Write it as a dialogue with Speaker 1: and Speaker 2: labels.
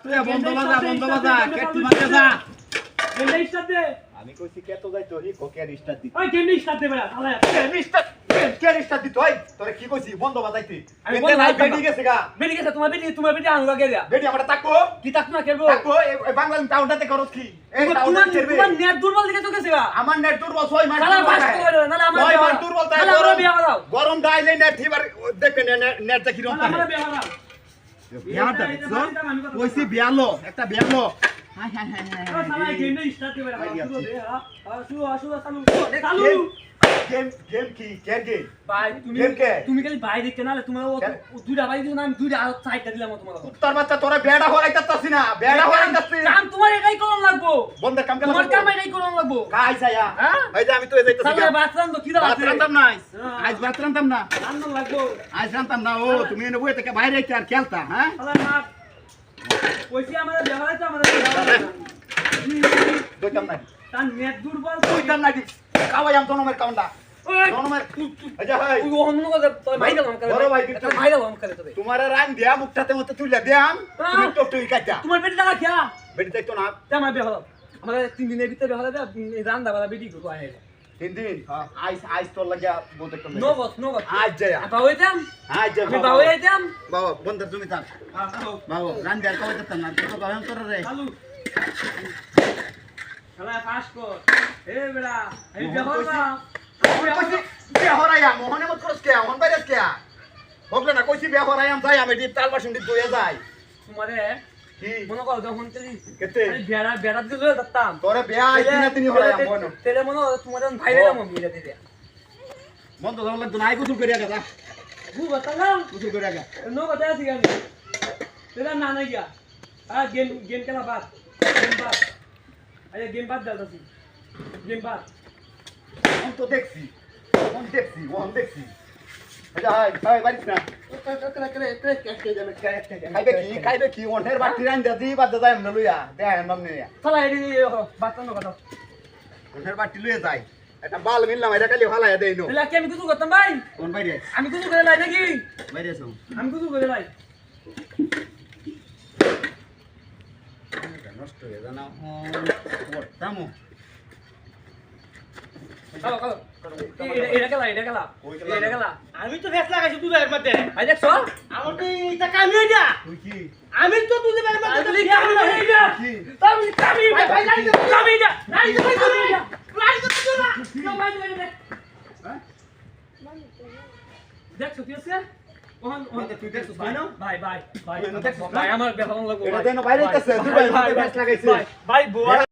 Speaker 1: তুই বন্ধ বাজা কেটে মারতে যা
Speaker 2: গেন্ডে স্টার্ট দে
Speaker 1: আমি কইছি কে তো যাই তোরি কোকে রিস্টার্ট দি
Speaker 2: ওই গেন্ডে স্টার্ট দে বেটা তাহলে
Speaker 1: কে রিস্টার্ট দি তুই তোরে কি কইছি বন্ধ বাজাইতি
Speaker 2: আমি
Speaker 1: বেটি
Speaker 2: বন্ধ
Speaker 1: বেটি গেছে গা
Speaker 2: বেটি গেছে তোমার বেটি আনলো গে দিয়া
Speaker 1: বেটি আমরা তাকো
Speaker 2: কি তাক না খেলবো
Speaker 1: তাকো এই বাংলাদেশ টাউনটাতে করছ কি এই টাউনটা খেলবে
Speaker 2: তোমার নেট দুর্বল দিকে তো গেছে গা
Speaker 1: আমার নেট দুর্বল 6 মাস
Speaker 2: শালা বাস করে না আমার
Speaker 1: ছয় মাস দুর্বল তাই
Speaker 2: আমরা বিয়া করাও
Speaker 1: গরম ডাইলে নেট থিবার দেখে নেট দেখি রম
Speaker 2: আমরা বিয়া করাও
Speaker 1: বিয়াটা দেখছো কইছি বিয়ালো একটা বিয়ালো হাই হাই হাই
Speaker 2: ও শালা গেন্ডে স্টার্ট দে বেটা শুরু দে শুরু চালু
Speaker 1: গেম কি গেম
Speaker 2: ভাই তুমি খালি ভাই দেখতে না তোমার দুইটা ভাই দিছো না আমি দুইটা আর চারটা দিলাম তোমার
Speaker 1: তোর বাচ্চা তোরা বেড়া হরাইতাছিস না বেড়া হরাইতাছিস
Speaker 2: কাম তোমার এটাই করন লাগবো
Speaker 1: বন্ধ কাম কেন
Speaker 2: তোমার কাম এটাই করন লাগবো
Speaker 1: কাই ছায়া
Speaker 2: হ্যাঁ
Speaker 1: এই যে আমি তো এই যাইতাছি
Speaker 2: তাহলে বাথরুম তো কি দাও
Speaker 1: বাত রান্তাম না আজ বাত রান্তাম না
Speaker 2: রান্না লাগবো
Speaker 1: আজ রান্তাম না ও তুমি এনে বই থেকে বাইরে আইতে আর খেলতা হ্যাঁ
Speaker 2: তাহলে মা কইছি আমাদের ব্যবহার তো আমাদের
Speaker 1: দইতাম না
Speaker 2: তার নেট দুর্বল
Speaker 1: দইতাম না কাওয়াই আম জনমের কাউন্ডা জনমের এই যে হাই
Speaker 2: ওই অন্য কথা তো ভাই দাও আমাকে
Speaker 1: বড় ভাই দিতে
Speaker 2: ভাই দাও আমাকে তবে
Speaker 1: তোমার রান দিয়া মুখটাতে মতে তুইলা দিয়াম তুমি টপটই কাটা
Speaker 2: তোমার বেটি টাকা খেয়া
Speaker 1: বেটি দেখতো না
Speaker 2: আমার ব্যবহার আমাদের 3 দিনের ভিতরে ব্যবহার হবে রান্না বাড়া বেটি কো আয়
Speaker 1: তিন দিন আইস আইস তোর লাগিয়া বলতে কম
Speaker 2: নগদ
Speaker 1: আজ যায়
Speaker 2: আপা হইতাম
Speaker 1: আজ যায়
Speaker 2: আমি বাবা হইতাম
Speaker 1: বাবা বন্ধ তুমি থাক
Speaker 2: হ্যালো
Speaker 1: বাবা রান দিয়া কবে দিতাম না তো গায়ন তোর রে
Speaker 2: চালু শালা পাস কর এ বেড়া এই ব্যবহার না
Speaker 1: কইছি বেহরাইয়া মোহনে মত করস কে মন বাইরে কে বললে না কইছি বেহরাইয়াম যাই আমি দি তাল বাসন দি দইয়া যাই
Speaker 2: তোমারে
Speaker 1: কি
Speaker 2: মনে কর যখন তেলি
Speaker 1: কেতে
Speaker 2: বেড়া বেড়া দিলে দত্তাম
Speaker 1: তোরে বেয়া আইতি না তিনি হরাইয়াম বনো
Speaker 2: তেলে মনে তোমার ভাই দিলাম মিলে দিতে
Speaker 1: বন্ধ দাও লাগতো নাই কুতুল করিয়া গা
Speaker 2: গু বতালাম
Speaker 1: কুতুল করিয়া গা
Speaker 2: নো কথা আছে গান তেরা না না গিয়া গেম গেম খেলা বাদ আরে গেম বাদ দাও গেম বাদ
Speaker 1: আমি তো দেখছি ওন দেখছি আচ্ছা হাই হাই বাড়িস না খাইবে কি ওনের বাটি রান দি বাদ যাই আমরা লইয়া দেয় নাম নিয়া
Speaker 2: চলা এডি বাতানো কথা
Speaker 1: ওনের বাটি লইয়া যাই এটা বাল মিললাম এটা খালি ফালাইয়া দেই নো
Speaker 2: তেলা কি আমি কিছু করতাম ভাই
Speaker 1: কোন বাইরে
Speaker 2: আমি কিছু করে লাই নাকি
Speaker 1: বাইরে আছো
Speaker 2: আমি কিছু করে লাই
Speaker 1: নষ্ট হয়ে জানা ওটামো
Speaker 2: চলো এটা খেলা
Speaker 3: আমি তো ফেস লাগাইছি দুধের মধ্যে
Speaker 2: ভাই দেখছো
Speaker 3: আমার তো এটা কামি হই না
Speaker 1: তুই কি
Speaker 3: আমি তো দুধের মধ্যে
Speaker 2: কামি হই না
Speaker 1: কি
Speaker 2: তুমি কামি
Speaker 3: ভাই
Speaker 2: কামি না
Speaker 3: নাই তো ভাই তুমি লাইট তো না
Speaker 1: হ্যাঁ
Speaker 2: দেখছো কি আছে ওহন
Speaker 1: তুই দেখছো ভাই না
Speaker 2: ভাই
Speaker 1: দেখছো
Speaker 2: ভাই আমার বেহাল লাগবো
Speaker 1: এটা দেন বাইরে আছে দুবাই ফেস লাগাইছে
Speaker 2: ভাই